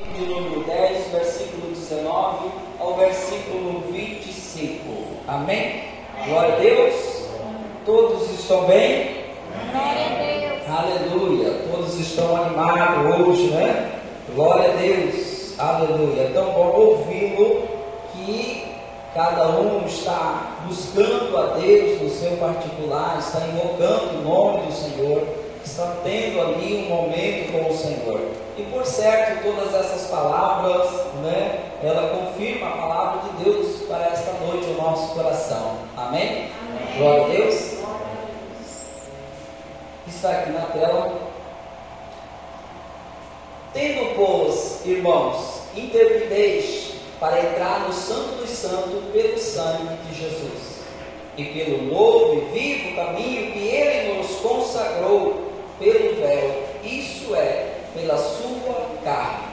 de número 10, versículo 19 ao versículo 25. Amém? Glória a Deus. Todos estão bem? Glória a Deus. Aleluia. Todos estão animados hoje, né? Glória a Deus. Aleluia. Então, bom ouvi-lo que cada um está buscando a Deus no seu particular, está invocando o nome do Senhor, está tendo ali um momento com o Senhor. E por certo, todas essas palavras, né, ela confirma a palavra de Deus para esta noite no nosso coração. Amém? Amém. Glória a Deus. Está aqui na tela. Tendo, pois, irmãos, intrepidez para entrar no Santo dos Santos pelo sangue de Jesus e pelo novo e vivo caminho que Ele nos consagrou pelo véu, isso é, pela sua carne,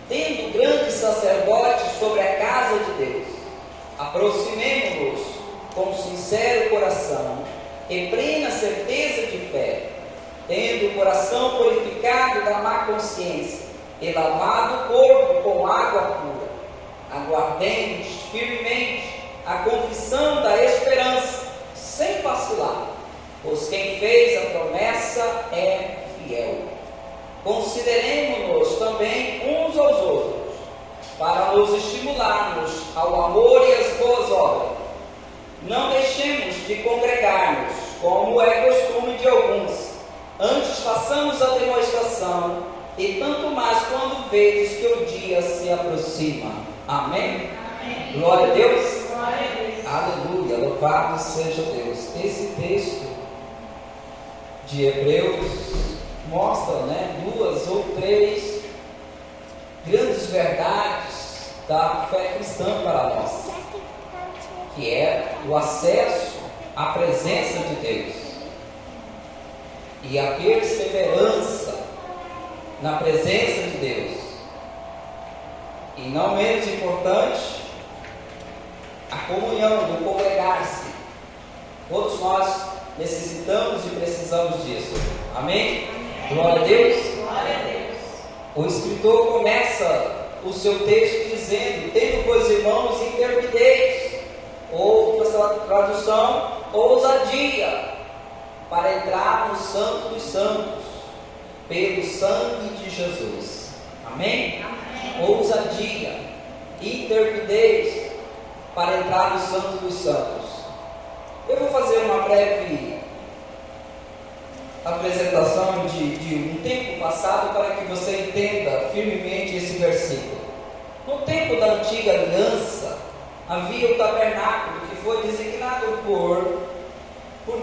tendo grande sacerdote sobre a casa de Deus, aproximemo-nos com sincero coração e plena certeza de fé, tendo o coração purificado da má consciência e lavado o corpo com água pura, aguardemos firmemente a confissão da esperança, sem vacilar, pois quem fez a promessa é fiel. Consideremos-nos também uns aos outros, para nos estimularmos ao amor e às boas obras. Não deixemos de congregar-nos, como é costume de alguns. Antes façamos a demonstração, e tanto mais quando vedes que o dia se aproxima. Amém? Amém. Glória a Deus. Glória a Deus. Aleluia, louvado seja Deus. Esse texto de Hebreus mostra, duas ou três grandes verdades da fé cristã para nós, que é o acesso à presença de Deus e a perseverança na presença de Deus, e não menos importante, a comunhão, do congregar-se. Todos nós necessitamos e precisamos disso. Amém? Glória a Deus. Glória a Deus. O escritor começa o seu texto dizendo: tendo, pois, irmãos, intrepidez, outra tradução, ousadia, para entrar no Santo dos Santos, pelo sangue de Jesus. Amém? Amém. Ousadia, intrepidez, para entrar no Santo dos Santos. Eu vou fazer uma breve apresentação de um tempo passado para que você entenda firmemente esse versículo. No tempo da antiga aliança, havia o tabernáculo que foi designado por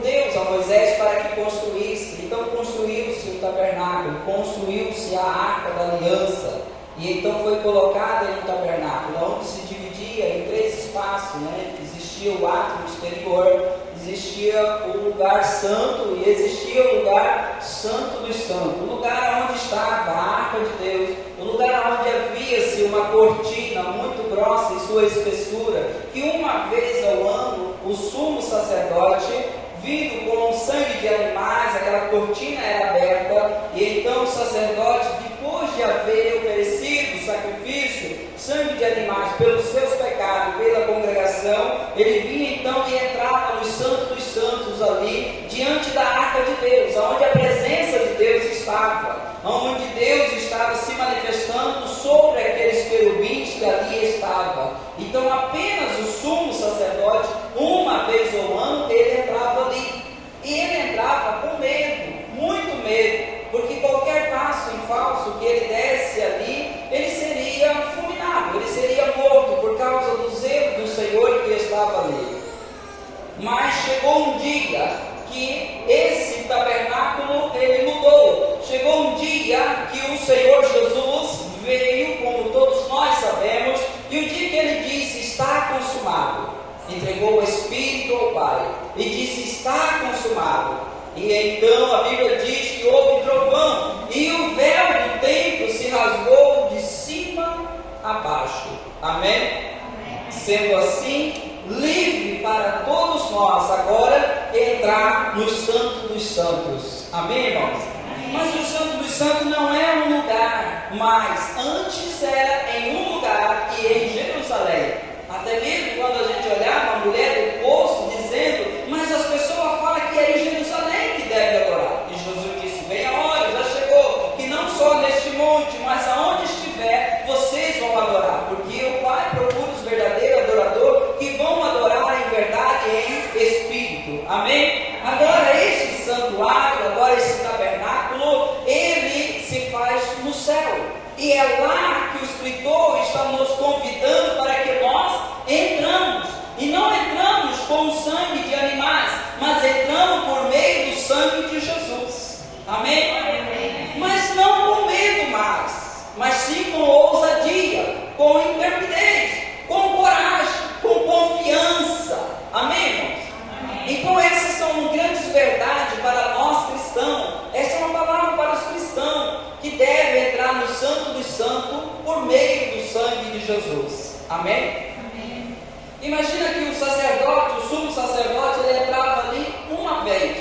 Deus a Moisés para que construísse. Então construiu-se o tabernáculo, construiu-se a arca da aliança, e então foi colocada em um tabernáculo, onde se dividia em três espaços, Existia o átrio exterior, existia o lugar santo e existia o lugar santo dos santos, o lugar onde estava a arca de Deus, o lugar onde havia-se uma cortina muito grossa em sua espessura, que uma vez ao ano o sumo sacerdote, vindo com o sangue de animais, aquela cortina era aberta, e então o sacerdote, depois de haver oferecido sacrifício, sangue de animais pelos seus pecados, pela congregação, ele vinha então e entrava no Santo dos Santos ali, diante da arca de Deus, onde a presença de Deus estava, onde Deus estava se manifestando sobre aqueles querubins que ali estavam. Então apenas o sumo sacerdote, uma vez ao ano, ele entrava ali, e ele entrava com medo, muito medo, porque qualquer passo em falso que ele desse ali, ele seria fulminado, ele seria morto por causa do zelo do Senhor que estava ali. Mas chegou um dia que esse tabernáculo ele mudou. Chegou um dia que o Senhor Jesus veio, como todos nós sabemos, e o dia que ele disse: está consumado, entregou o Espírito ao Pai e disse: está consumado. E então a Bíblia diz que houve trovão e o véu do templo se rasgou de cima a baixo. Amém? Amém. Sendo assim, livre para todos nós agora entrar no Santo dos Santos. Amém, irmãos? Amém. Mas o Santo dos Santos não é um lugar, mas antes era em um lugar e em Jerusalém. Até mesmo quando a gente olhava a mulher do poço dizendo, mas as pessoas falam que é em Jerusalém que deve adorar. E Jesus disse, vem a hora, já chegou, que não só neste monte, mas aonde estiver, vocês vão adorar. Porque o Pai procura os verdadeiros adoradores que vão adorar em verdade e em espírito. Amém? Agora este santuário, agora esse tabernáculo, ele se faz no céu. E é lá que o escritor está nos convidando para que nós entramos. E não entramos com o sangue de animais, mas entramos por meio do sangue de Jesus. Amém? Mas não com medo mais, mas sim com ousadia, com intrepidez, com coragem, com confiança. Amém, irmãos? Então essas são grandes verdades para nós cristãos. Essa é uma palavra para os cristãos que devem entrar no Santo dos Santos por meio do sangue de Jesus. Amém? Amém. Imagina que o sacerdote, o sumo sacerdote, ele entrava ali uma vez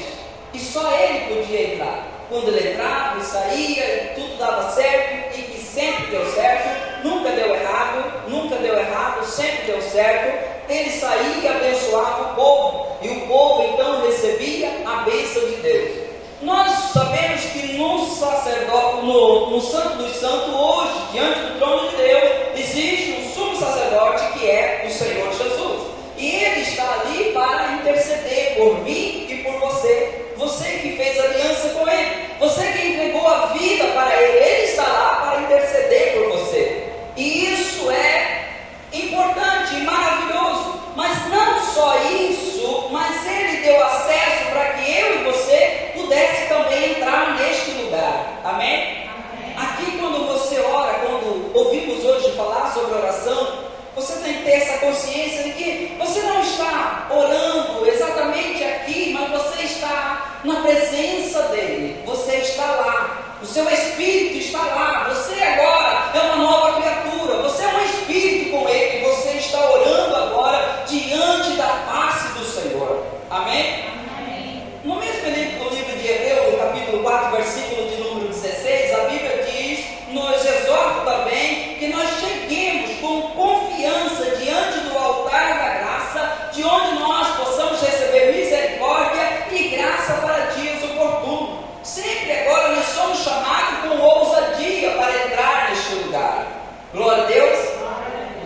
e só ele podia entrar. Quando ele entrava e saía, tudo dava certo e que sempre deu certo, nunca deu errado, sempre deu certo. Ele saía e abençoava o povo, e o povo então recebia a bênção de Deus. Nós sabemos que no sacerdote, no Santo dos Santos, hoje, diante do trono de Deus, existe um sumo sacerdote que é o Senhor Jesus. E ele está ali para interceder por mim e por você. Você que fez aliança com ele, você que entregou a vida para ele está lá para interceder por você. E isso é importante e maravilhoso. Mas não só isso, mas ele deu acesso para que eu e você pudesse também entrar neste lugar. Amém? Amém. Aqui quando você ora, quando ouvimos hoje falar sobre oração, você tem que ter essa consciência de que você não está orando exatamente aqui, mas você está na presença dele. Você está lá, o seu espírito está lá. Você agora é uma nova criatura, você é um espírito com ele. Você está orando agora diante da face do Senhor. Amém? Amém. No mesmo livro de Hebreus, no capítulo 4, versículo de número 16, a Bíblia diz, nos exorta também que nós cheguemos com confiança diante do altar da graça, de onde nós possamos receber misericórdia e graça para dias oportunos. Sempre agora nós somos chamados com ousadia para entrar neste lugar. Glória a Deus.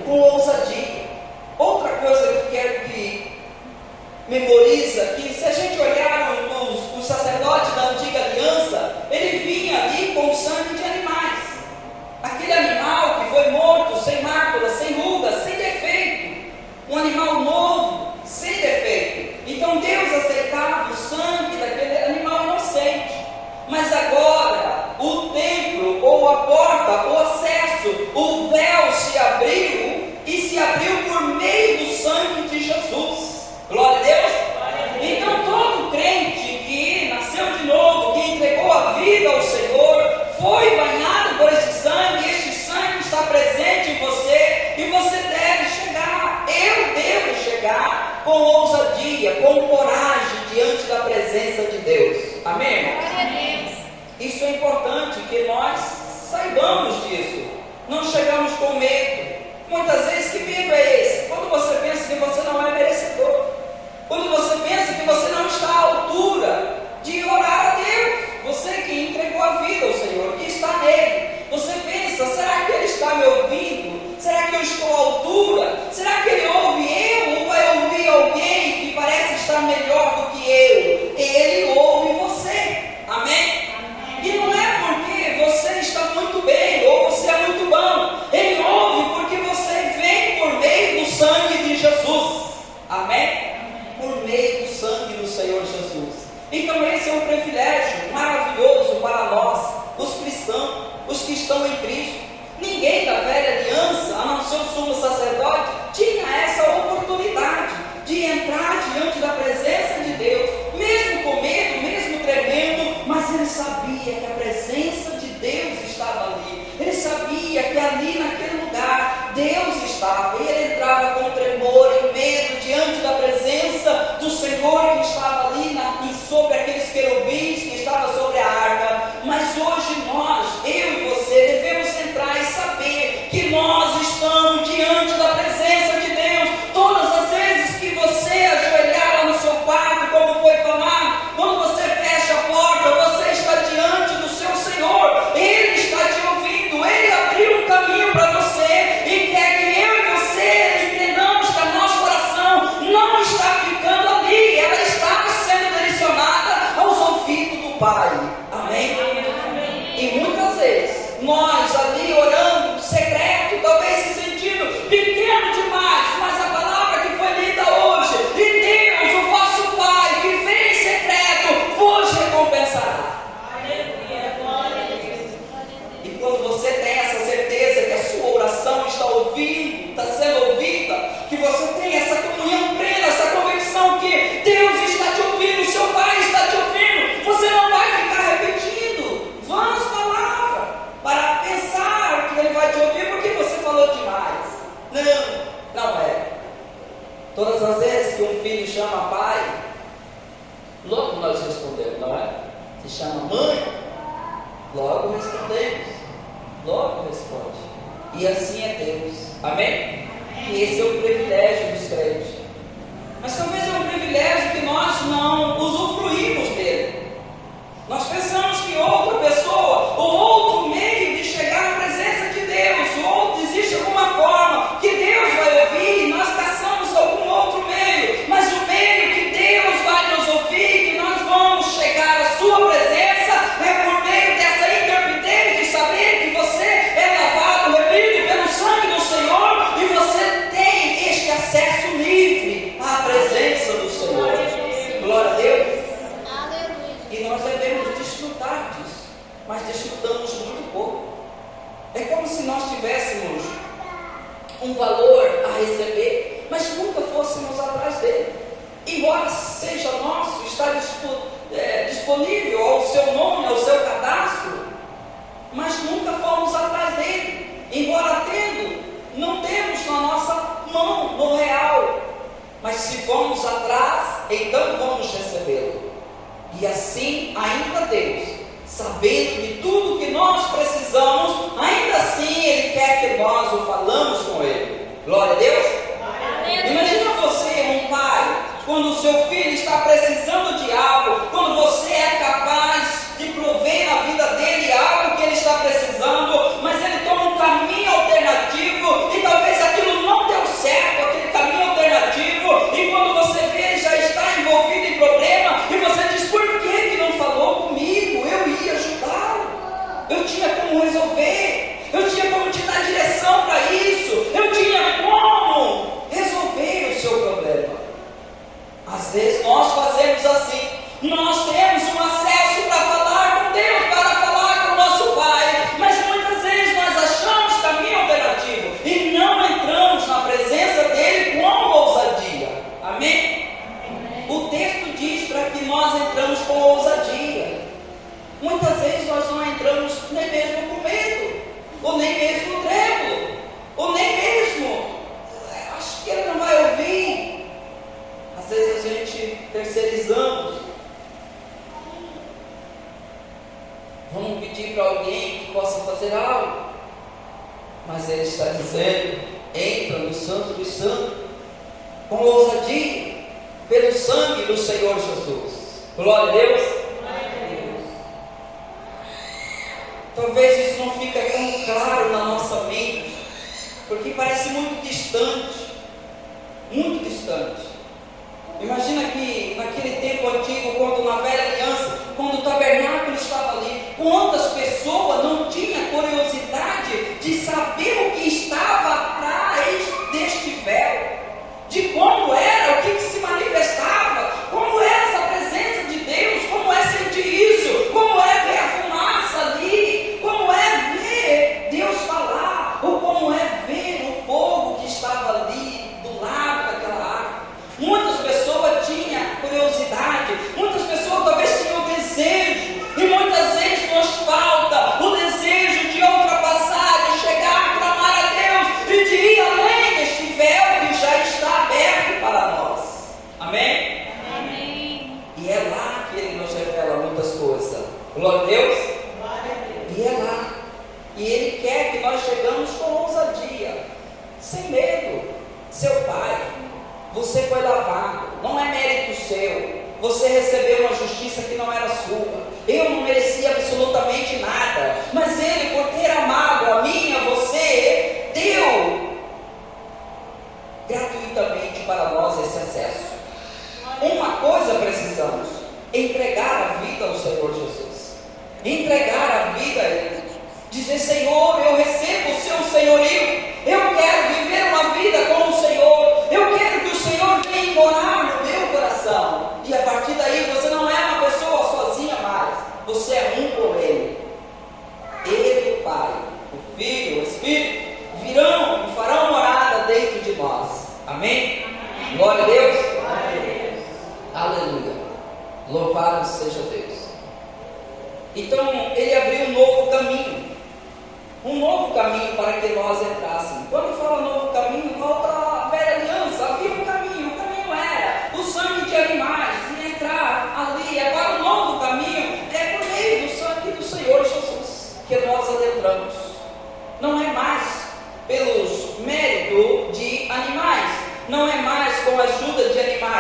Com ousadia. Outra coisa que eu quero que memoriza, que se a gente olhar os sacerdotes da antiga aliança, ele vinha ali com sangue de animais. Aquele animal que foi morto, sem mácula, sem ruga, sem defeito. Um animal novo, sem defeito. Então Deus aceitava o sangue daquele animal inocente. Mas agora, o templo, ou a porta, o acesso, o véu se abriu, e se abriu por meio do sangue de Jesus. Glória a Deus. Então todo crente que nasceu de novo, que entregou a vida ao Senhor, foi banhado por esse sangue. Este sangue está presente em você, e você deve chegar, eu devo chegar com ousadia, com coragem diante da presença de Deus. Amém, irmãos? Isso é importante que nós saibamos disso. Não chegamos com medo. Muitas vezes, que medo é esse? Quando você pensa que você não é merecedor, quando você pensa que você não está à altura de orar a Deus, você que entregou a vida ao Senhor, que está nele, você pensa, será que ele está me ouvindo? Será que eu estou à altura? Será que ele ouve eu, ou vai ouvir alguém que parece estar melhor do que eu? Ele ouve você. Amém? E não é porque você está muito bem, ou você é muito bom. Ele ouve porque você vem por meio do sangue de Jesus. Amém? Por meio do sangue do Senhor Jesus. Então esse é um privilégio maravilhoso para nós, os cristãos, os que estão em Cristo. Ninguém da velha aliança, a não ser o sumo sacerdote, tinha essa oportunidade de entrar diante da presença de Deus, mesmo com medo, mesmo tremendo, mas ele sabia que a presença de Deus estava ali. Ele sabia que ali naquele lugar Deus estava, e ele entrava com tremor e medo diante da presença do Senhor que estava ali sobre aqueles querubins que estavam sobre a arca. Mas Todas as vezes que um filho chama pai, logo nós respondemos, não é? Se chama mãe, logo respondemos, logo responde. E assim é Deus, amém? E esse é o privilégio dos crentes. Mas talvez é um privilégio que nós não usufruímos dele. Nós pensamos que outra pessoa, ou outro meio de chegar à presença de Deus, ou existe alguma forma que Deus vai ouvir, e nós caçamos algum outro meio. Mas o meio que Deus vai nos ouvir, que nós vamos chegar à sua presença, é por meio dessa intrepidez de saber que você é lavado, remido pelo sangue do Senhor, e você tem este acesso livre à presença do Senhor. Glória a Deus. E nós devemos desfrutar disso, mas desfrutamos muito pouco. É como se nós tivéssemos um valor a receber, mas nunca fôssemos atrás dele. Embora seja nosso, está disponível ao seu nome, ao seu cadastro, mas nunca fomos atrás dele. Embora tendo, não temos na nossa mão, no real. Mas se formos atrás, então vamos recebê-lo. E assim, ainda Deus, sabendo de tudo que nós precisamos, ainda assim Ele quer que nós o falamos com Ele. Glória a Deus. Imagina você, um pai, quando o seu filho está precisando de algo, quando você é capaz de prover na vida dele algo que ele está precisando, mas ele toma um caminho alternativo, e talvez aquilo não deu certo, aquele caminho alternativo, e quando você vê, ele já está envolvido em problema, e você diz: por que não falou comigo? Eu ia ajudá-lo, eu tinha como resolver, eu tinha como te dar direção para isso, eu tinha como resolver o seu problema. Às vezes nós fazemos assim, nós temos um acesso para falar com Deus, para falar com o nosso Pai, mas muitas vezes nós achamos caminho alternativo e não entramos na presença dele com ousadia. Amém? O texto diz para que nós entramos com ousadia. Muitas vezes nós não entramos nem mesmo com medo, ou nem mesmo trêmulo, ou nem mesmo acho que ele não vai ouvir. Às vezes a gente terceirizamos. Vamos pedir para alguém que possa fazer algo, mas ele está dizendo: entra no Santo dos Santos com ousadia, pelo sangue do Senhor Jesus. Glória a Deus. Talvez isso não fique tão claro na nossa mente, porque parece muito distante, muito distante. Imagina que naquele tempo antigo, quando na velha aliança, quando o tabernáculo estava ali, quantas pessoas não tinham curiosidade de saber o que estava atrás deste véu, de como era, o que se manifestava, como era essa presença de Deus, como é sentir isso, como é ver a fumaça ali, como é ver Deus falar, ou como é ver o fogo que estava ali do lado daquela arca. Muitas pessoas tinham curiosidade, muitas pessoas talvez tinham desejo, e muitas vezes nos falta o desejo de ultrapassar, de chegar, clamar a Deus e de ir além deste véu que já está aberto para nós. Amém? Amém. E é lá que Ele nos revela muitas coisas. Glória a Deus. E é lá. E Ele quer que nós chegamos com ousadia, sem medo. Seu Pai, você foi lavado, não é mérito seu. Você recebeu uma justiça que não era sua. Eu não merecia absolutamente nada, mas Ele, por ter amado a mim e a você, deu gratuitamente para nós esse acesso. Uma coisa precisamos: entregar a vida ao Senhor Jesus, entregar a vida a Ele, dizer: Senhor, eu recebo o seu senhorio, eu quero viver uma vida com o Senhor, eu quero que o Senhor venha morar no meu coração. E a partir daí você não é uma pessoa sozinha mais, você é um com Ele. Ele, o Pai, o Filho, o Espírito virão e farão morada dentro de nós. Amém? Amém. Glória a Deus. Glória a Deus. Aleluia. Louvado seja Deus. Então Ele abriu um novo caminho para que nós entrássemos. Quando fala novo caminho, volta à velha aliança. Havia um caminho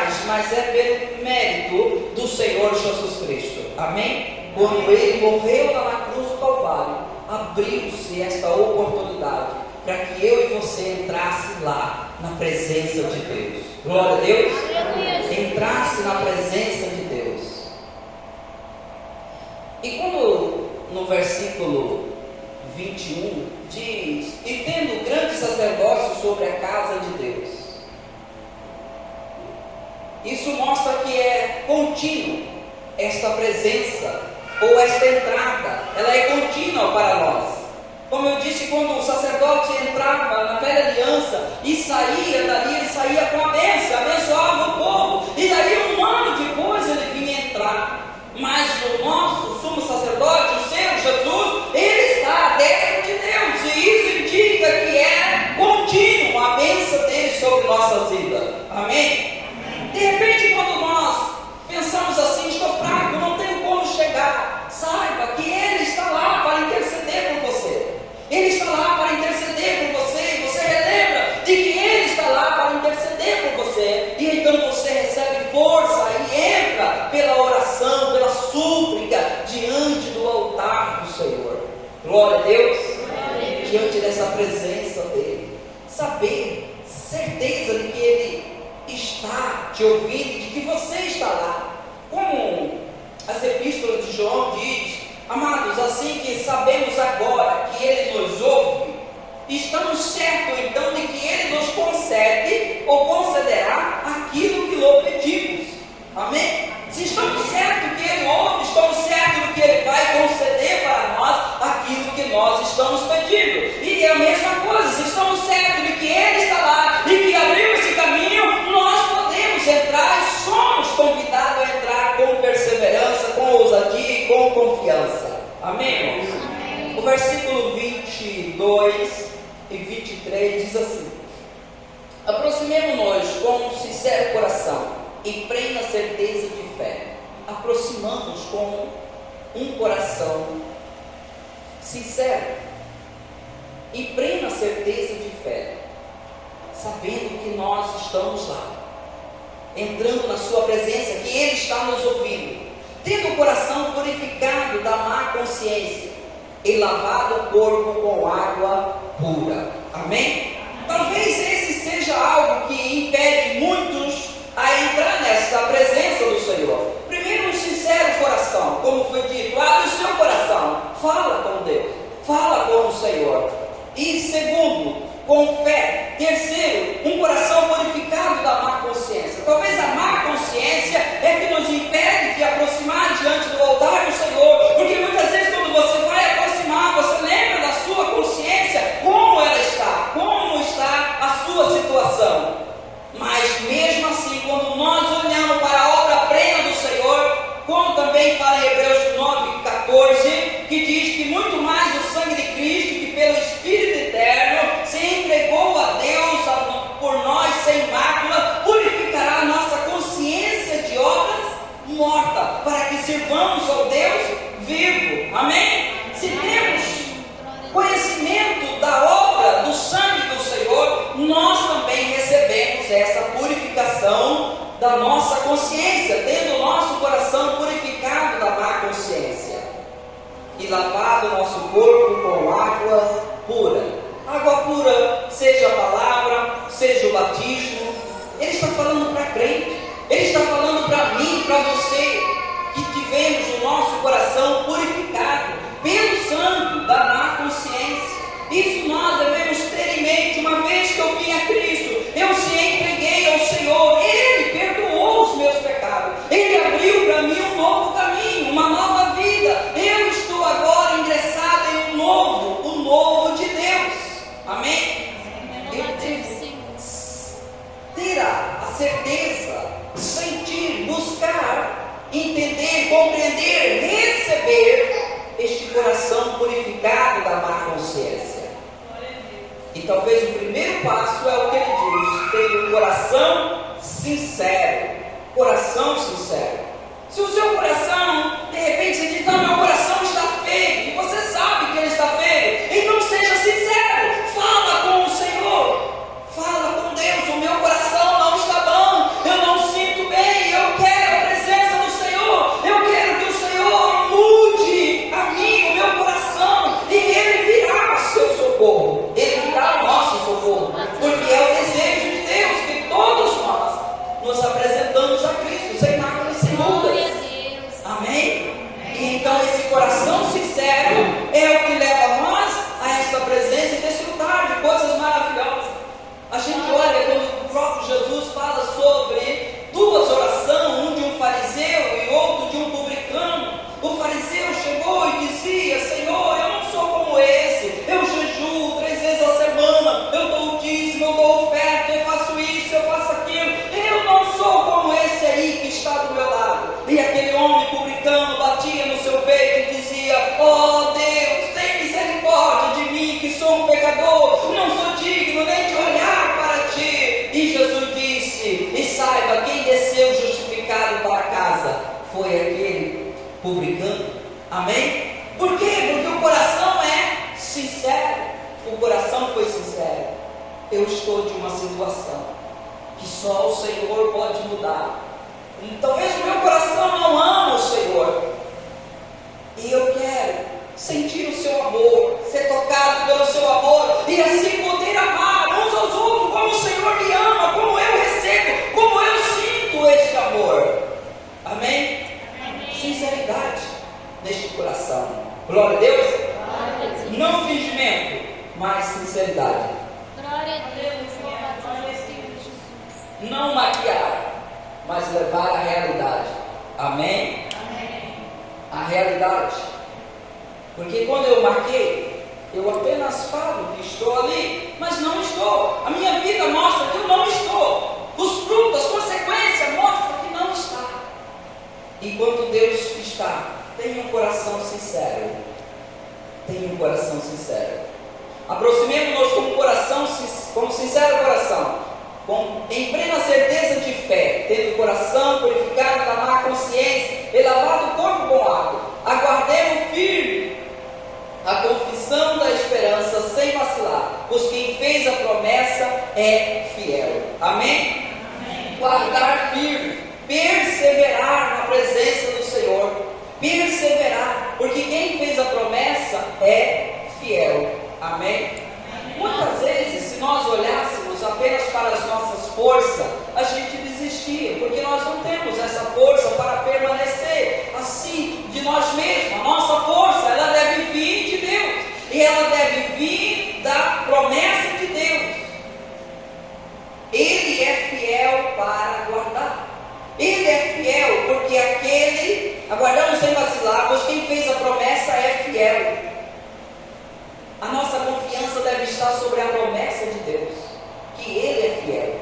faz, mas é pelo mérito do Senhor Jesus Cristo. Amém? Quando Ele morreu lá na cruz do Calvário, abriu-se esta oportunidade para que eu e você entrasse lá na presença de Deus. Glória a Deus. Entrasse na presença de Deus. E quando no versículo 21 diz: e tendo grande sacerdócio sobre a casa de Deus. Isso mostra que é contínuo esta presença, ou esta entrada, ela é contínua para nós. Como eu disse, quando o sacerdote entrava na velha aliança e saía dali, ele saía com a bênção, abençoava o povo, e daí um ano depois ele vinha entrar. Mas o nosso sumo sacerdote, o Senhor Jesus, ele está dentro de Deus, e isso indica que é contínuo a bênção dele sobre nossas vidas. Amém? De repente, quando nós pensamos assim: estou fraco, não tenho como chegar, saiba que Ele está lá para interceder por você. Ele está lá para interceder por você, e você relembra de que Ele está lá para interceder por você, e então você recebe força e entra pela oração, pela súplica, diante do altar do Senhor. Glória a Deus. Diante dessa presença dEle, saber, certeza de que Ele está te ouvindo, de que você está lá. Como as epístolas de João diz: amados, assim que sabemos agora que Ele nos ouve, estamos certos então de que Ele nos concede ou concederá aquilo que lhe pedimos. Amém? Se estamos certos que Ele ouve, estamos certos de que Ele vai conceder para nós aquilo que nós estamos pedindo. E é a mesma coisa, se estamos certos de que Ele está lá e que abriu esse caminho, nós podemos entrar e somos convidados a entrar com perseverança, com ousadia e com confiança. Amém, irmãos? O versículo 22 e 23 diz assim: aproximemo-nos com um sincero coração e plena certeza de fé. Aproximamos com um coração sincero e plena certeza de fé, sabendo que nós estamos lá, entrando na sua presença, que Ele está nos ouvindo, tendo o coração purificado da má consciência e lavado o corpo com água pura. Amém? Talvez esse seja algo que impede muitos a entrar nessa presença do Senhor. Primeiro, um sincero coração, como foi dito: abre o seu coração, fala com Deus, fala com o Senhor. E segundo, com fé. Terceiro, um coração purificado da má consciência. Talvez a má consciência é que nos impede de aproximar diante do altar do Senhor, porque muitas vezes quando você vai aproximar, você lembra da sua consciência, como ela está, como está a sua situação. Mas mesmo assim, quando nós olhamos para a obra plena do Senhor, como também fala em Hebreus 9:14, que diz que muito mais o sangue de Cristo, que pelo Espírito eterno se entregou a Deus por nós sem mácula, purificará a nossa consciência de obras mortas, para que sirvamos ao Deus vivo. Amém? Se temos conhecimento da obra do sangue do Senhor, nós também recebemos essa purificação da nossa consciência, tendo o nosso coração purificado da má consciência e lavado o nosso corpo com água pura. Água pura, seja a palavra, seja o batismo. Ele está falando para crente, Ele está falando para mim, para você, que tivemos o nosso coração purificado pelo sangue da má consciência. Isso nós devemos ter em mente. Uma vez que eu vim a Cristo, eu se entreguei ao Senhor, Ele perdoou os meus pecados, Ele abriu para mim um novo caminho, uma nova vida. Eu estou agora ingressado em o novo de Deus. Amém? Eu devo ter a certeza, sentir, buscar, entender, compreender, receber este coração purificado da má consciência. E talvez o primeiro passo é o que ele diz: ter um coração sincero. Coração sincero. Se o seu coração, de repente, você diz: não, meu coração está feio, e você sabe que ele está feio, então seja sincero, fala com o Senhor, fala com Deus: o meu coração não está bom, eu não sinto Amém? Por quê? Porque o coração é sincero. O coração foi sincero. Eu estou de uma situação que só o Senhor pode mudar. Talvez o meu coração não ama o Senhor. E eu quero sentir o seu amor, ser tocado pelo seu amor e assim poder amar uns aos outros como o Senhor me ama, como eu recebo, como eu sinto este amor. Amém? Amém. Sinceridade neste coração. Glória a Deus. Glória a Deus. Não fingimento, mas sinceridade. Glória a Deus. Glória a Senhor Jesus. Não maquiar, mas levar a realidade. Amém? Amém. A realidade. Porque quando eu marquei, eu apenas falo que estou ali, mas não estou. A minha vida mostra que eu não estou. Os frutos, as consequências mostram que não está. Enquanto Deus está, tenha um coração sincero. Tenha um coração sincero. Aproximemos-nos com sincero coração, em plena certeza de fé, tendo o coração purificado da má consciência e lavado o corpo com água. Aguardemos firme a confissão da esperança sem vacilar, pois quem fez a promessa é fiel. Amém? Amém. Guardar firme, perseverar na presença do Senhor, perseverar, porque quem fez a promessa é fiel. Amém? Amém. Muitas vezes, se nós olhássemos apenas para as nossas forças, a gente desistia, porque nós não temos essa força para permanecer assim de nós mesmos. A nossa força, ela deve vir de Deus, e ela deve vir da promessa de Deus. Ele é fiel para guardar. Ele é fiel, porque aguardamos sem vacilar, pois quem fez a promessa é fiel. A nossa confiança deve estar sobre a promessa de Deus, que Ele é fiel.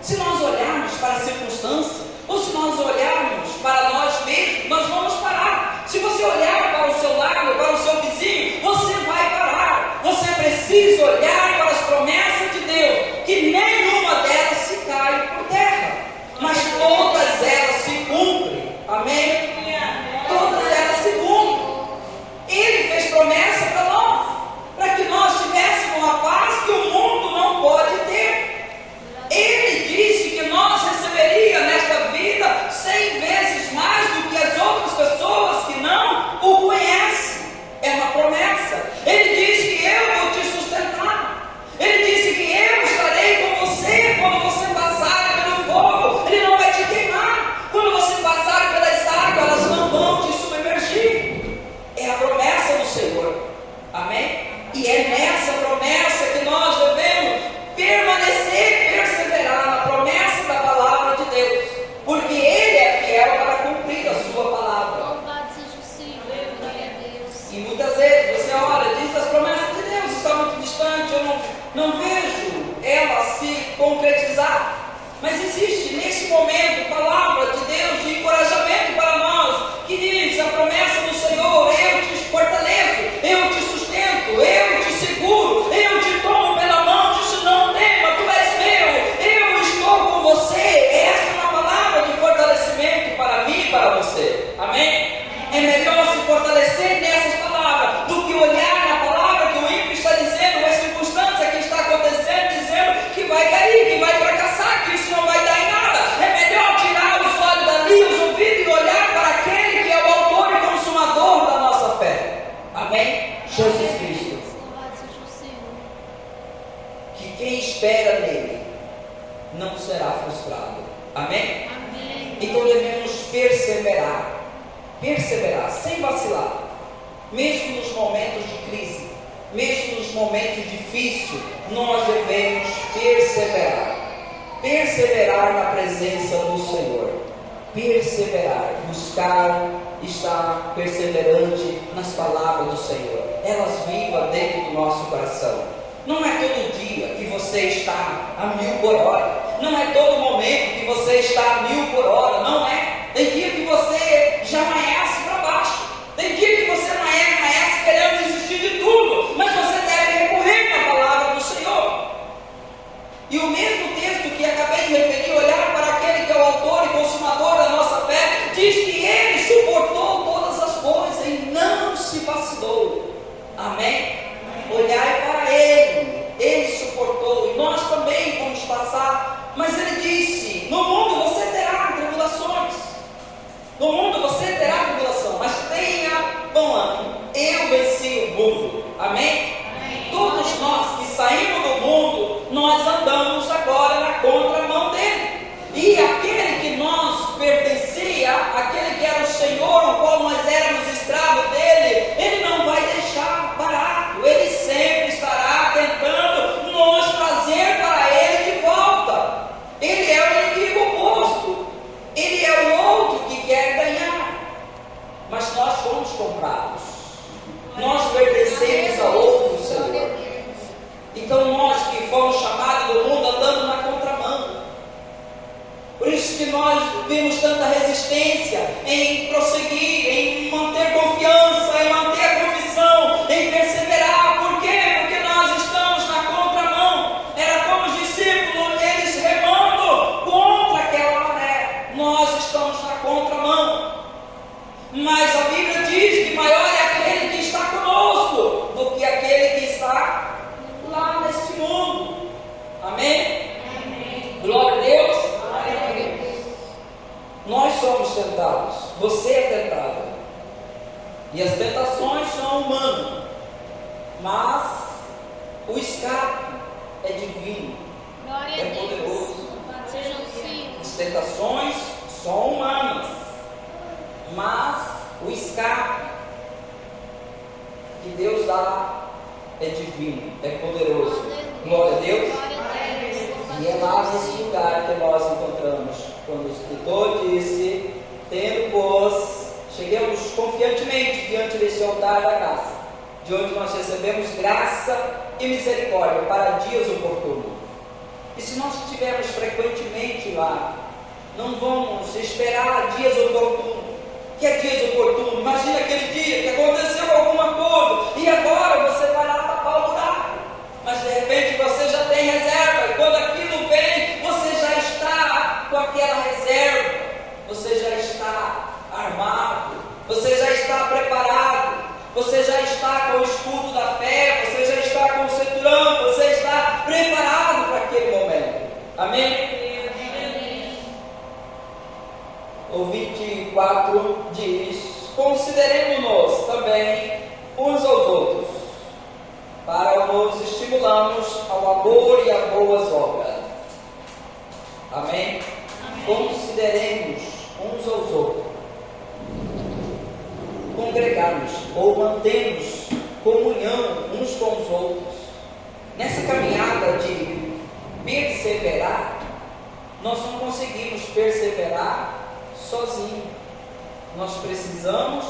Se nós olharmos para a circunstância, ou se nós olharmos para nós mesmos, nós vamos parar. Se você olhar para o seu lado, para o seu vizinho, você vai parar. Você precisa olhar para as promessas de Deus, que nenhuma delas se cai por terra, mas todas elas se cumprem. Amém? Todas elas se cumprem. Ele fez promessa para nós, para que nós tivéssemos a paz que o mundo não pode ter. Ele disse que nós receberíamos nesta vida 100 vezes mais do que as outras pessoas que não o conhecem. É uma promessa. Ele disse que eu vou te sustentar. Ele disse que eu estarei com você quando você passar pelo fogo. Ele não vai te queimar. Quando você passar pelas águas, elas não vão te submergir. É a promessa do Senhor. Amém? E é nessa promessa que nós devemos permanecer, perseverar na promessa da palavra de Deus, porque Ele é fiel para cumprir a sua palavra. Louvado seja o Senhor, glória a Deus. E muitas vezes você olha, diz as promessas de Deus estão muito distantes, eu não vejo ela se concretizar. Mas existe nesse momento palavra de Deus de encorajamento para nós, que diz a promessa do Senhor: eu te fortaleço, eu te sustento, eu te seguro, eu te tomo pela mão, disse: não tema, tu és meu, eu estou com você. Essa é uma palavra de fortalecimento para mim e para você. Amém? É melhor se fortalecer nessas palavras do que olhar na palavra que o ímpio está dizendo, a circunstância que está acontecendo, dizendo que vai cair, que vai fracassar, que isso não vai dar em nada. É melhor tirar os olhos dali, os ouvidos, e olhar para aquele que é o autor e consumador da nossa fé. Amém? Jesus Cristo. Louvado seja o Senhor. Que quem espera nele não será frustrado. Amém? Amém. Então devemos perseverar, sem vacilar, mesmo nos momentos de crise, mesmo nos momentos difíceis, nós devemos perseverar na presença do Senhor, buscar estar perseverante nas palavras do Senhor, elas vivam dentro do nosso coração. Não é todo dia que você está a 1000 por hora, não é todo momento que você está a 1000 por hora, não é. Tem dia que você já amanhece para baixo, tem dia que você amanhece querendo desistir de tudo, mas você deve recorrer à palavra do Senhor. E o mesmo texto que acabei de referir, olhar para aquele que é o autor e consumador da nossa fé, diz que ele suportou todas as coisas e não Então nós que fomos chamados do mundo andando na contramão. Por isso que nós vemos tanta resistência em prosseguir, em manter confiança, em manter a confissão, em perseverar. Por quê? Porque nós estamos na contramão. Era como os discípulos, eles remando contra aquela maré. Nós estamos na contramão. Mas a Bíblia diz que maior é aquele que está conosco do que aquele que está lá neste mundo. Amém? Amém. Glória a Deus. Glória a Deus. Nós somos tentados. Você é tentado. E as tentações são humanas. Mas o escape é divino. Glória é a Deus. Poderoso. Sejam sim. As tentações são humanas. Mas o escape que Deus dá é divino, é poderoso. Glória a Deus. E é lá nesse lugar que nós encontramos, quando o escritor disse: tendo, pois, chegamos confiantemente diante desse altar da graça, de onde nós recebemos graça e misericórdia para dias oportunos. E se nós estivermos frequentemente lá, não vamos esperar dias oportunos. Que é dias oportunos? Imagina aquele dia que aconteceu alguma coisa e agora você vai lá tapar o buraco, mas de repente você já tem reserva, e quando aquilo vem, você já está com aquela reserva, você já está armado, você já está preparado, você já está com o escudo da fé, você já está com o cinturão, você está preparado para aquele momento. Amém? O 24 diz: consideremos-nos também uns aos outros, para nos estimularmos ao amor e a boas obras. Amém? Consideremos uns aos outros, congregarmos ou mantemos comunhão uns com os outros. Nessa caminhada de perseverar, nós não conseguimos perseverar sozinho. Nós precisamos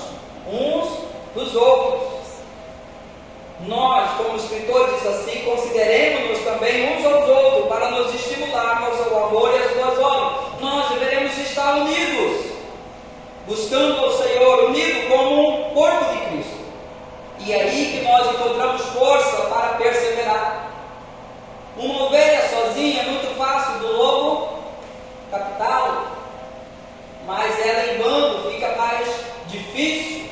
uns dos outros. Nós, como o escritor diz assim, consideremos-nos também uns aos outros para nos estimularmos ao amor e às boas obras. Nós deveremos estar unidos, buscando ao Senhor, unidos como um corpo de Cristo. E é aí que nós encontramos força para perseverar. Uma ovelha sozinha é muito fácil do lobo captá-la, mas ela em bando fica mais difícil.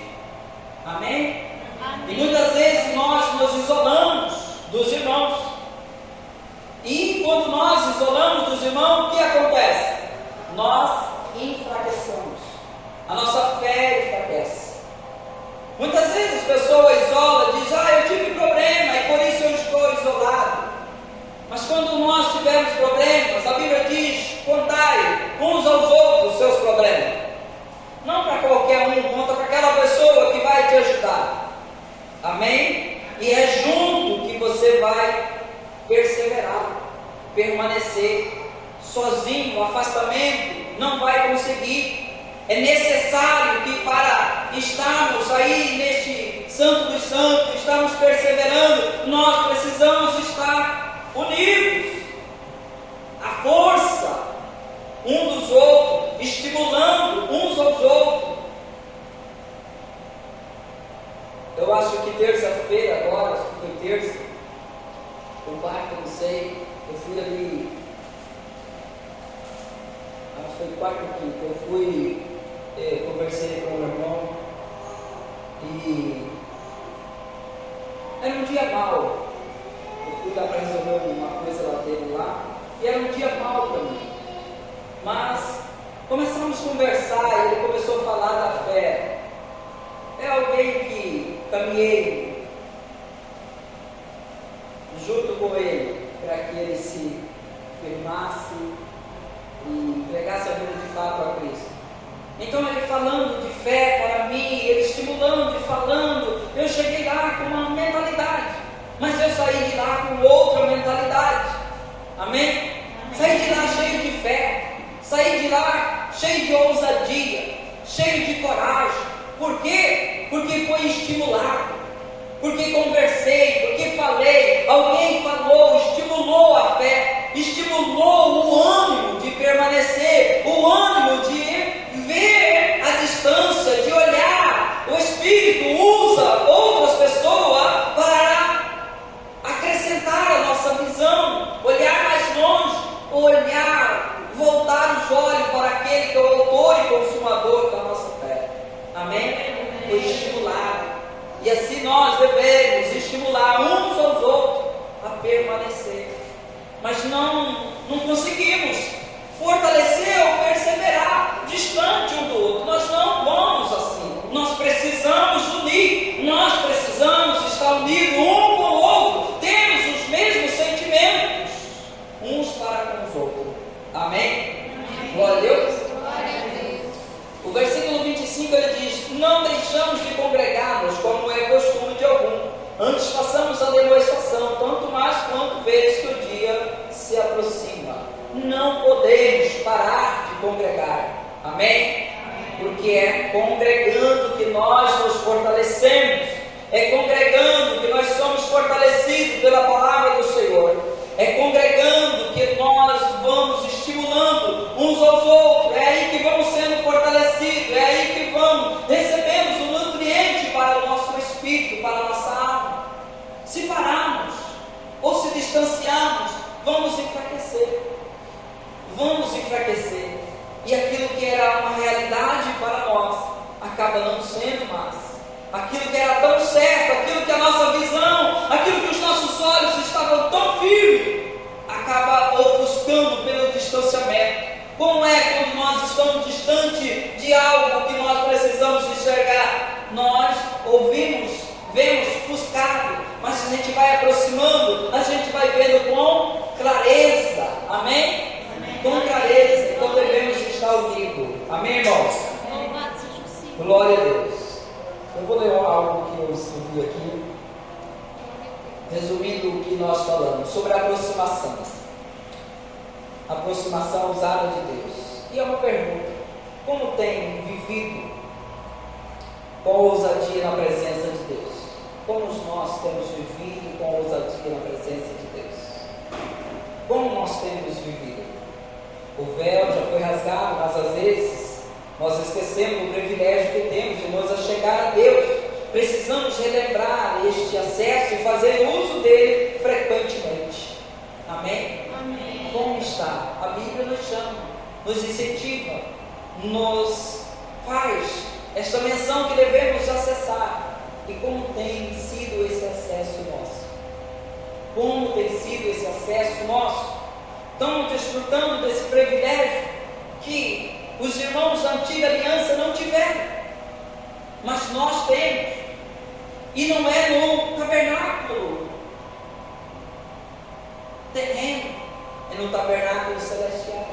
Amém? Amém? E muitas vezes nós nos isolamos dos irmãos. E quando nós isolamos dos irmãos, o que acontece? Nós enfraquecemos. A nossa fé enfraquece. Muitas vezes as pessoas isolam, dizem: eu tive problema e por isso eu estou isolado. Mas quando nós tivermos problemas, a Bíblia diz: contai uns aos outros seus problemas. Não para qualquer um, conta para aquela pessoa que vai te ajudar. Amém? E é junto que você vai perseverar, permanecer. Sozinho, o afastamento não vai conseguir. É necessário que, para estarmos aí neste Santo dos Santos, estarmos perseverando, nós precisamos estar unidos. A força um dos outros, estimulando uns aos outros. Eu acho que terça-feira agora, acho que foi terça, ou quarta, não sei, eu fui ali, acho que foi quarta ou quinta, eu fui, conversei com o meu irmão, e era um dia mau. Eu fui lá para resolver uma coisa lá dele lá, e era um dia mau para mim. Mas começamos a conversar, ele começou a falar da fé. É alguém que caminhei junto com ele, para que ele se firmasse e entregasse a vida de fato a Cristo. Então ele falando de fé para mim, ele estimulando e falando, eu cheguei lá com uma mentalidade, mas eu saí de lá com outra mentalidade. Amém? Saí de lá cheio de fé, saí de lá cheio de ousadia, cheio de coragem. Por quê? Porque foi estimulado. porque conversei, porque falei, alguém falou, estimulou a fé, estimulou o ânimo de permanecer, o ânimo de ver a distância, de olhar. O Espírito usa outras pessoas para acrescentar a nossa visão, olhar mais longe, olhar, voltar os olhos para aquele que é o autor e consumador da nossa fé. Amém? Foi estimulado. E assim nós devemos estimular uns aos outros a permanecer. Mas não conseguimos fortalecer ou perseverar distante um do outro. Nós não vamos assim. Nós precisamos unir. Nós precisamos estar unidos um com o outro. Temos os mesmos sentimentos uns para com os outros. Amém? Glória a Deus. O versículo 25 ele diz: não deixamos de congregar-nos como é costume de algum, antes façamos a demonstração, tanto mais quanto vês que o dia se aproxima. Não podemos parar de congregar. Amém? Porque é congregando que nós nos fortalecemos, é congregando que nós somos fortalecidos pela palavra do Senhor, é congregando que nós vamos estimulando uns aos outros, é aí que vamos sendo fortalecidos, é aí que vamos, recebemos o nutriente para o nosso espírito, para a nossa alma. Se pararmos ou se distanciarmos, vamos enfraquecer. E aquilo que era uma realidade para nós, acaba não sendo mais. Aquilo que era tão certo, aquilo que a nossa visão, aquilo que os nossos olhos estavam tão firmes, acaba ofuscando pelo distanciamento. Como é quando nós estamos distante de algo que nós precisamos enxergar? Nós ouvimos, vemos ofuscado, mas a gente vai aproximando, a gente vai vendo com clareza. Amém? Com clareza. Então devemos estar unidos. Amém, irmãos? Glória a Deus. Eu vou ler algo que eu escrevi aqui, resumindo o que nós falamos sobre a aproximação. Aproximação usada de Deus. E é uma pergunta: como tem vivido com ousadia na presença de Deus? Como nós temos vivido com ousadia na presença de Deus? Como nós temos vivido? O véu já foi rasgado, mas às vezes nós esquecemos do privilégio que temos de nos achegar a Deus. Precisamos relembrar este acesso e fazer uso dele frequentemente. Amém? Amém. Como está? A Bíblia nos chama, nos incentiva, nos faz esta menção que devemos acessar. E como tem sido esse acesso nosso? Como tem sido esse acesso nosso? Estamos desfrutando desse privilégio que os irmãos da antiga aliança não tiveram, mas nós temos. E não é no tabernáculo terreno, é no tabernáculo celestial.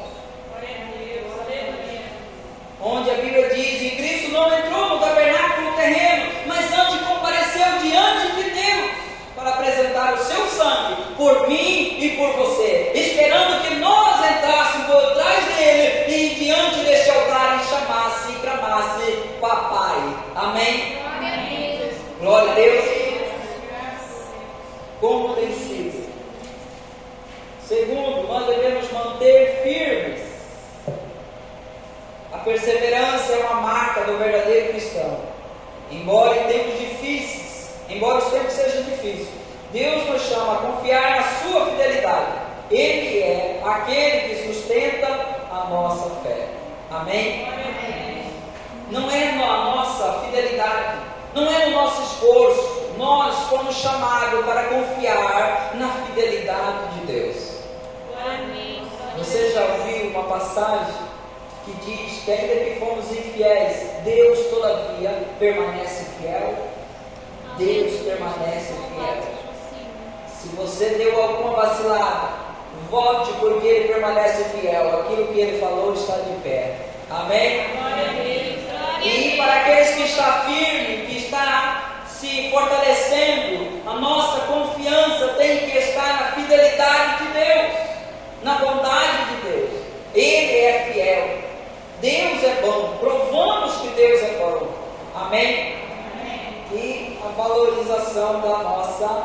Onde a Bíblia diz: em Cristo não entrou no tabernáculo terreno, mas antes compareceu diante de Deus para apresentar o seu sangue por mim e por você, esperando que nós entrássemos por trás dele e diante deste altar e chamasse e clamasse papai. Amém? Glória a Deus. Como tem sido? Segundo, nós devemos manter firmes. A perseverança é uma marca do verdadeiro cristão. Embora em tempos difíceis, embora os tempos sejam difíceis, Deus nos chama a confiar na sua fidelidade. Ele é aquele que sustenta a nossa fé. Amém? Não é na nossa fidelidade, não é no nosso esforço. Nós fomos chamados para confiar na fidelidade de Deus. Você já ouviu uma passagem que diz que ainda que fomos infiéis, Deus todavia permanece fiel? Deus permanece fiel. Se você deu alguma vacilada, volte, porque Ele permanece fiel. Aquilo que Ele falou está de pé. Amém? E para aqueles que estão firmes, que está se fortalecendo, a nossa confiança tem que estar na fidelidade de Deus, na bondade de Deus. Ele é fiel. Deus é bom. Provamos que Deus é bom. Amém? E a valorização questão da nossa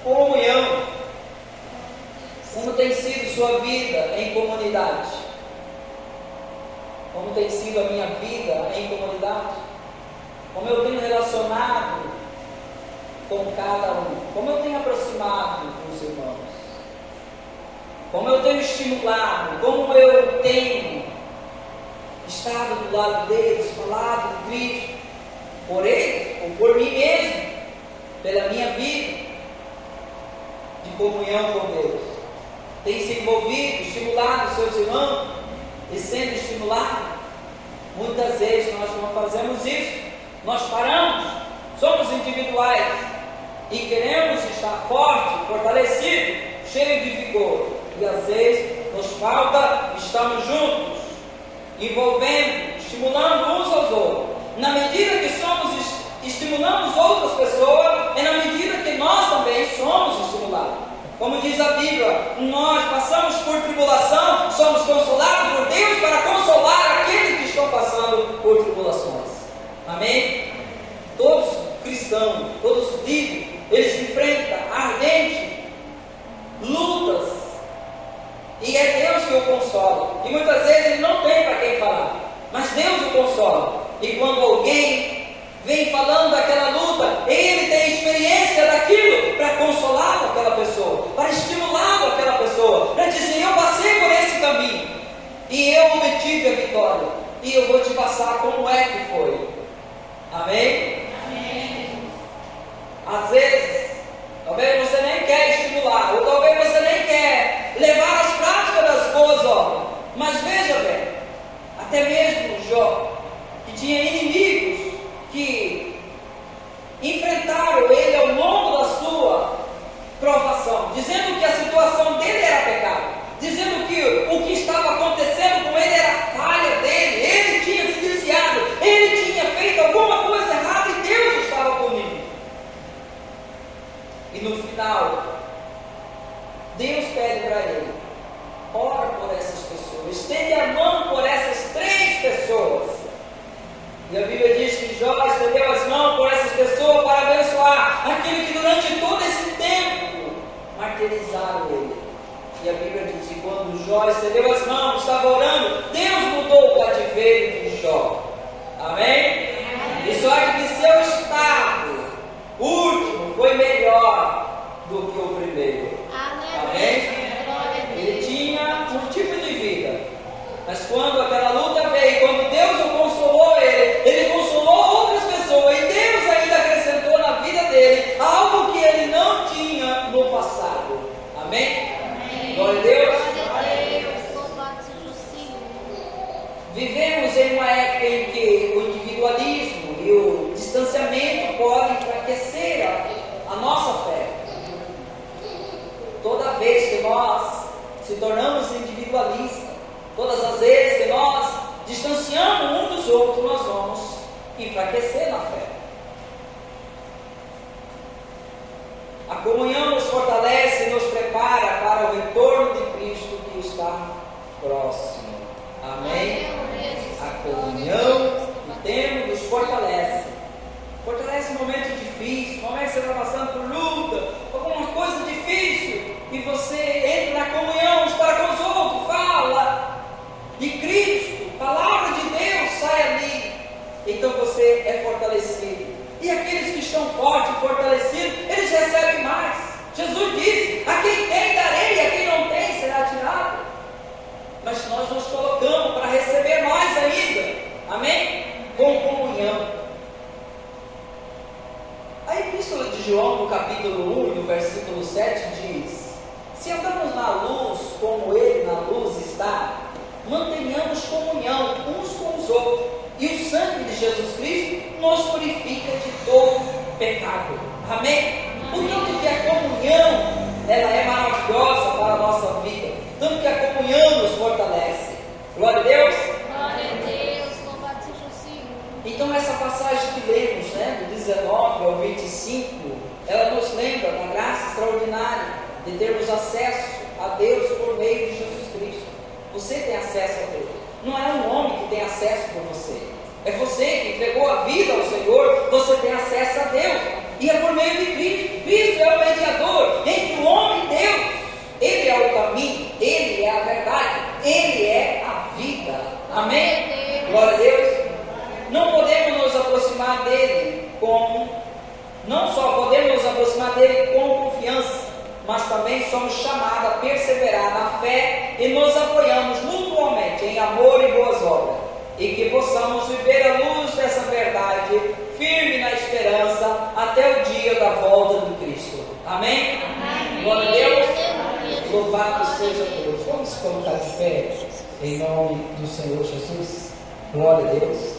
comunhão. Como tem sido sua vida em comunidade? Como tem sido a minha vida em comunidade? Como eu tenho relacionado com cada um? Como eu tenho aproximado dos irmãos? Como eu tenho estimulado? Como eu tenho estado do lado deles, falado de Cristo, por eles ou por mim mesmo, pela minha vida de comunhão com Deus? Tem se envolvido, estimulado seus irmãos e sendo estimulado? Muitas vezes nós não fazemos isso, nós paramos, somos individuais e queremos estar forte, fortalecido, cheio de vigor, e às vezes nos falta estarmos juntos, envolvendo, estimulando uns aos outros. Na medida que estimulamos outras pessoas, é na medida que nós também somos estimulados. Como diz a Bíblia, nós passamos por tribulação, somos consolados por Deus para consolar aqueles que estão passando por tribulações. Amém? Todos cristãos, todos vivos, eles enfrentam ardentes lutas, e é Deus que o consola. E muitas vezes ele não tem para quem falar, mas Deus o consola. E quando alguém vem falando daquela luta, ele tem experiência daquilo para consolar aquela pessoa, para estimular aquela pessoa, para dizer: eu passei por esse caminho e eu obtive a vitória, e eu vou te passar como é que foi. Amém? Amém. Às vezes, talvez você nem quer estimular, ou talvez você nem quer levar as práticas das boas obras, mas veja bem, até mesmo Jó, que tinha inimigos que enfrentaram ele ao longo da sua provação, dizendo que a situação dele era pecado, dizendo que o que estava acontecendo com ele era falha dele, ele tinha se desviado, ele tinha feito alguma coisa errada e Deus estava punindo. E no final, Deus pede para ele: ora por essas pessoas, estende a mão por essas 3 pessoas. E a Bíblia diz que Jó estendeu as mãos por essas pessoas para abençoar aquele que durante todo esse tempo martirizaram ele. E a Bíblia diz que quando Jó estendeu as mãos, estava orando, Deus mudou o cativeiro de Jó. Amém? Isso é que seu estado último foi melhor do que o primeiro. Amém? Ele tinha um tipo de vida, mas quando aquela luta veio, quando Deus o consolou, ele consolou outras pessoas, e Deus ainda acrescentou na vida dele algo que ele não tinha no passado. Amém? Glória a Deus. Louvado seja o Senhor. Vivemos em uma época em que o individualismo e o distanciamento podem enfraquecer a nossa fé. Toda vez que nós se tornamos individualistas, todas as vezes que nós distanciamos um dos outros, nós vamos enfraquecer na fé. A comunhão nos fortalece e nos prepara para o retorno de Cristo que está próximo. Amém? A comunhão que temos nos fortalece. Fortalece momentos difíceis, momentos que você está passando por luta, alguma coisa difícil, e você entra na comunhão, para com os outros, fala de Cristo, palavra de Deus sai ali, então você é fortalecido. E aqueles que estão fortes e fortalecidos, eles recebem mais. Jesus disse: a quem tem darei, a quem não tem será tirado. Mas nós nos colocamos para receber mais ainda. Amém? Com comunhão. A Epístola de João, no capítulo 1, no versículo 7, diz: se andamos na luz, como Ele na luz está, mantenhamos comunhão uns com os outros, e o sangue de Jesus Cristo nos purifica de todo pecado. Amém? O tanto que a comunhão, ela é maravilhosa para a nossa vida, tanto que a comunhão nos fortalece. Glória a Deus. Glória a Deus, louvado seja o Senhor. Então essa passagem que lemos, do 19 ao 25, ela nos lembra da graça extraordinária de termos acesso a Deus por meio de Jesus Cristo. Você tem acesso a Deus. Não é um homem que tem acesso por você. É você que entregou a vida ao Senhor. Você tem acesso a Deus. E é por meio de Cristo. Cristo é o mediador entre o homem e Deus. Ele é o caminho, Ele é a verdade, Ele é a vida. Amém? Glória a Deus. Não podemos nos aproximar dele não só podemos nos aproximar dele com confiança, mas também somos chamados a perseverar na fé e nos apoiamos mutuamente em amor e boas obras, e que possamos viver a luz dessa verdade, firme na esperança, até o dia da volta de Cristo. Amém? Glória a Deus. Louvado seja Deus. Vamos colocar de pé em nome do Senhor Jesus. Glória a Deus.